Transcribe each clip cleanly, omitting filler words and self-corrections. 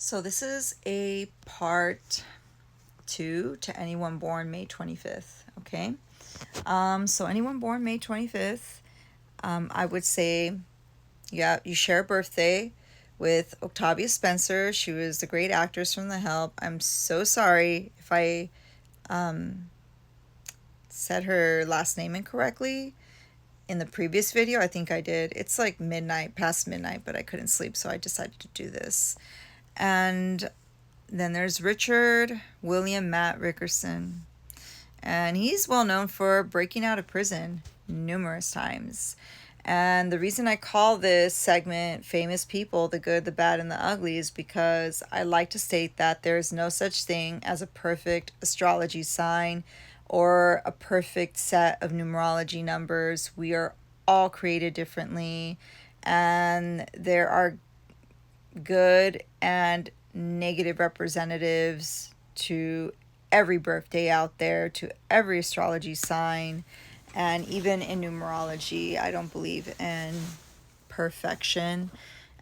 So this is a part 2 to anyone born May 25th, okay? So anyone born May 25th, I would say, yeah, you share a birthday with Octavia Spencer. She was the great actress from The Help. I'm so sorry if I said her last name incorrectly in the previous video. I think I did. It's like midnight, past midnight, but I couldn't sleep, so I decided to do this. And then there's Richard William Matt Rickerson. And he's well known for breaking out of prison numerous times. And the reason I call this segment Famous People, the Good, the Bad, and the Ugly is because I like to state that there is no such thing as a perfect astrology sign or a perfect set of numerology numbers. We are all created differently, and there are good and negative representatives to every birthday out there, to every astrology sign, and even in numerology. I don't believe in perfection.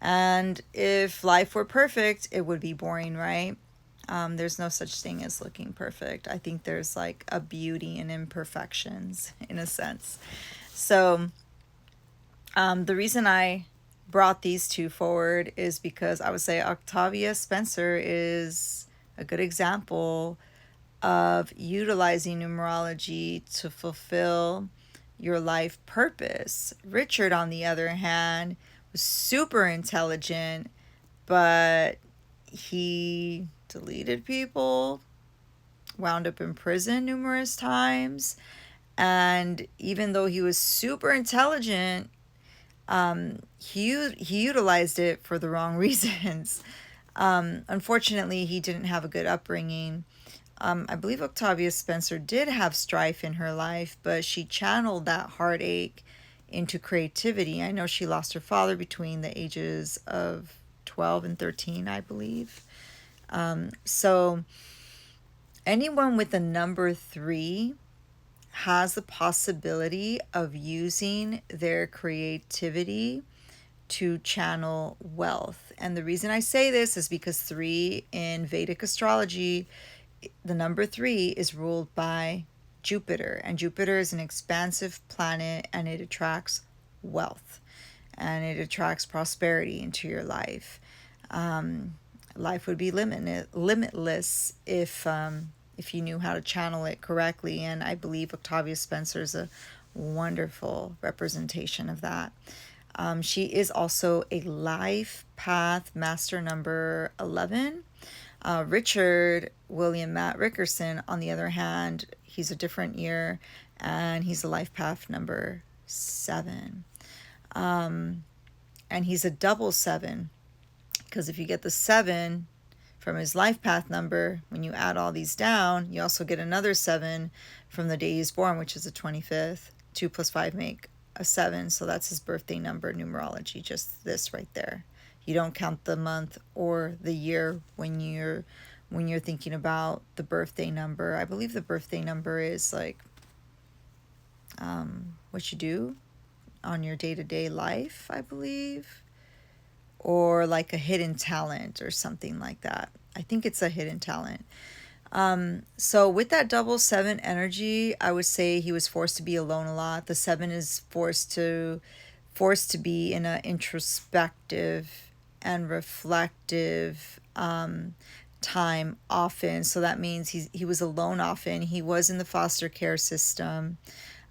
And if life were perfect, it would be boring, right? There's no such thing as looking perfect. I think there's like a beauty in imperfections, in a sense. So, the reason I brought these two forward is because I would say Octavia Spencer is a good example of utilizing numerology to fulfill your life purpose. Richard, on the other hand, was super intelligent, but he deleted people, wound up in prison numerous times, and even though he was super intelligent, he utilized it for the wrong reasons. Unfortunately, he didn't have a good upbringing. I believe Octavia Spencer did have strife in her life, but she channeled that heartache into creativity. I know she lost her father between the ages of 12 and 13, I believe. So anyone with the number 3 has the possibility of using their creativity to channel wealth. And the reason I say this is because 3 in Vedic astrology, the number 3 is ruled by Jupiter, and Jupiter is an expansive planet, and it attracts wealth and it attracts prosperity into your life. Life would be limitless if you knew how to channel it correctly, and I believe Octavia Spencer is a wonderful representation of that. She is also a life path master number 11. Richard William Matt Rickerson, on the other hand, he's a different year, and he's a life path number 7. And he's a double 7, because if you get the 7 from his life path number, when you add all these down, you also get another 7 from the day he's born, which is the 25th. 2 plus 5 make a 7, so that's his birthday number, numerology, just this right there. You don't count the month or the year when you're thinking about the birthday number. I believe the birthday number is like what you do on your day-to-day life, I believe, or like a hidden talent or something like that. I think it's a hidden talent. So with that double 7 energy, I would say he was forced to be alone a lot. The 7 is forced to be in an introspective and reflective time often. So that means he was alone often. He was in the foster care system.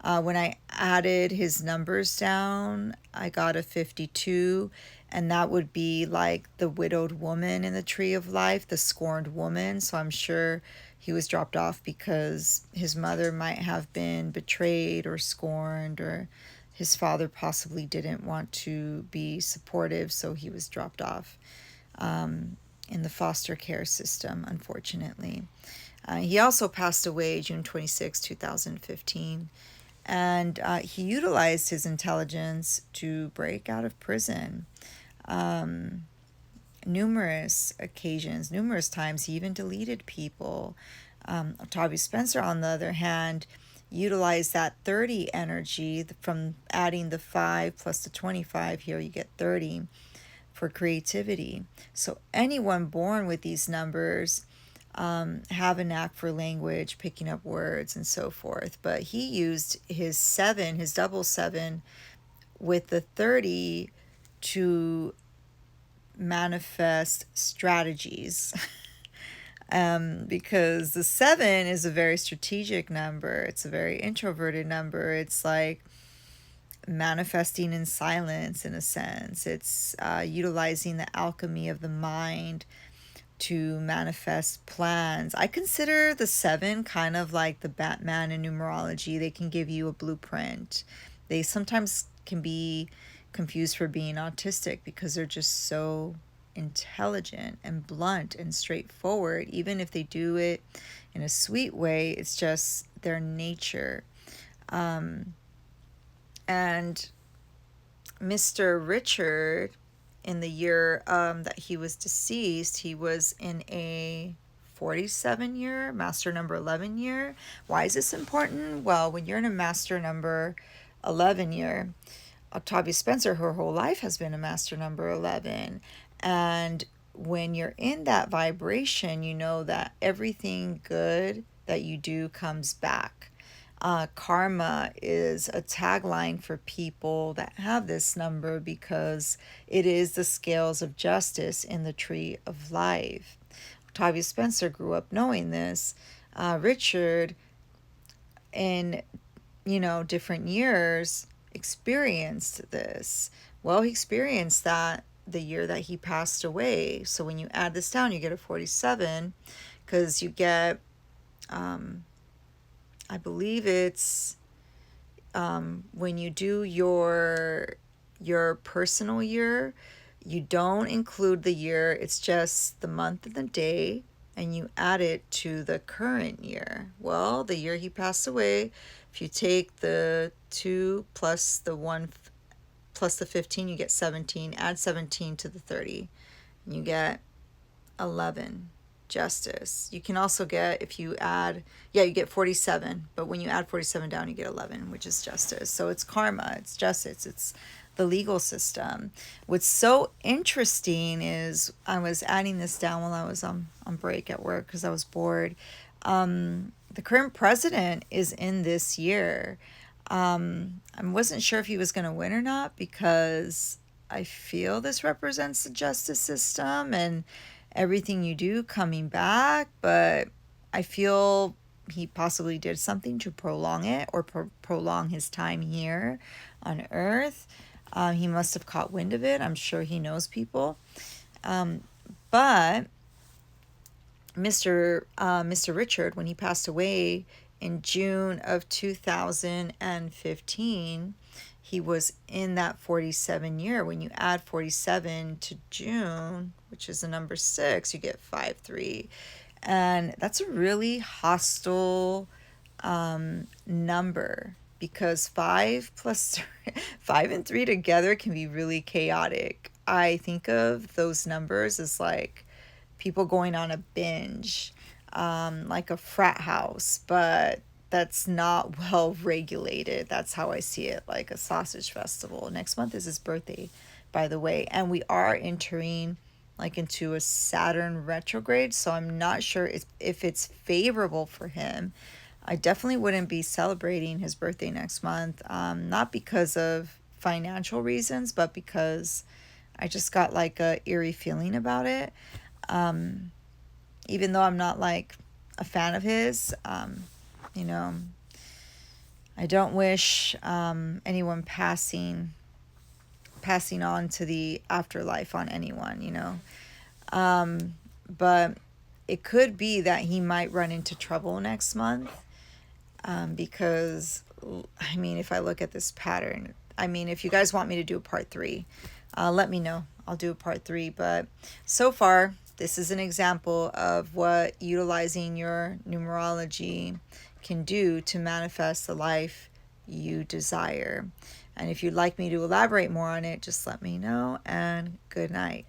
When I added his numbers down, I got a 52, and that would be like the widowed woman in the tree of life, the scorned woman. So I'm sure he was dropped off because his mother might have been betrayed or scorned, or his father possibly didn't want to be supportive, so he was dropped off in the foster care system, unfortunately. He also passed away June 26, 2015. And he utilized his intelligence to break out of prison. Numerous occasions, numerous times, he even deleted people. Octavia Spencer, on the other hand, utilized that 30 energy from adding the 5 plus the 25. Here you get 30 for creativity. So anyone born with these numbers have a knack for language, picking up words, and so forth. But he used his 7, his double 7, with the 30 to manifest strategies. Because the 7 is a very strategic number. It's a very introverted number. It's like manifesting in silence, in a sense. It's utilizing the alchemy of the mind to manifest plans. I consider the 7 kind of like the Batman in numerology. They can give you a blueprint. They sometimes can be confused for being autistic because they're just so intelligent and blunt and straightforward. Even if they do it in a sweet way, it's just their nature. And Mr. Richard, in the year that he was deceased, he was in a 47 year, master number 11 year. Why is this important? Well, when you're in a master number 11 year, Octavia Spencer, her whole life has been a master number 11. And when you're in that vibration, you know that everything good that you do comes back. Karma is a tagline for people that have this number because it is the scales of justice in the tree of life. Octavia Spencer grew up knowing this. Richard, in different years, experienced this. Well, he experienced that the year that he passed away. So when you add this down, you get a 47, because you get I believe it's when you do your personal year, you don't include the year. It's just the month and the day, and you add it to the current year. Well, the year he passed away, if you take the 2 plus the 1 plus the 15, you get 17. Add 17 to the 30, and you get 11. Justice. You can also get, if you add, you get 47, but when you add 47 down, you get 11, which is justice. So it's karma, it's justice, it's the legal system. What's so interesting is I was adding this down while I was on break at work because I was bored. The current president is in this year. I wasn't sure if he was going to win or not, because I feel this represents the justice system and everything you do coming back, but I feel he possibly did something to prolong it, or prolong his time here on Earth. He must have caught wind of it. I'm sure he knows people. But Mr. Richard, when he passed away in June of 2015, he was in that 47 year. When you add 47 to June, which is the number 6, you get 5-3. And that's a really hostile number, because 5 plus 5 and 3 together can be really chaotic. I think of those numbers as like people going on a binge, like a frat house, but that's not well regulated. That's how I see it, like a sausage festival. Next month is his birthday, by the way, and we are entering like into a Saturn retrograde, so I'm not sure if it's favorable for him. I definitely wouldn't be celebrating his birthday next month, not because of financial reasons, but because I just got like a eerie feeling about it. Even though I'm not like a fan of his, I don't wish anyone passing on to the afterlife on anyone, but it could be that he might run into trouble next month, because, if I look at this pattern, if you guys want me to do a part 3, let me know. I'll do a part 3, but so far, this is an example of what utilizing your numerology can do to manifest the life you desire. And if you'd like me to elaborate more on it, just let me know, and good night.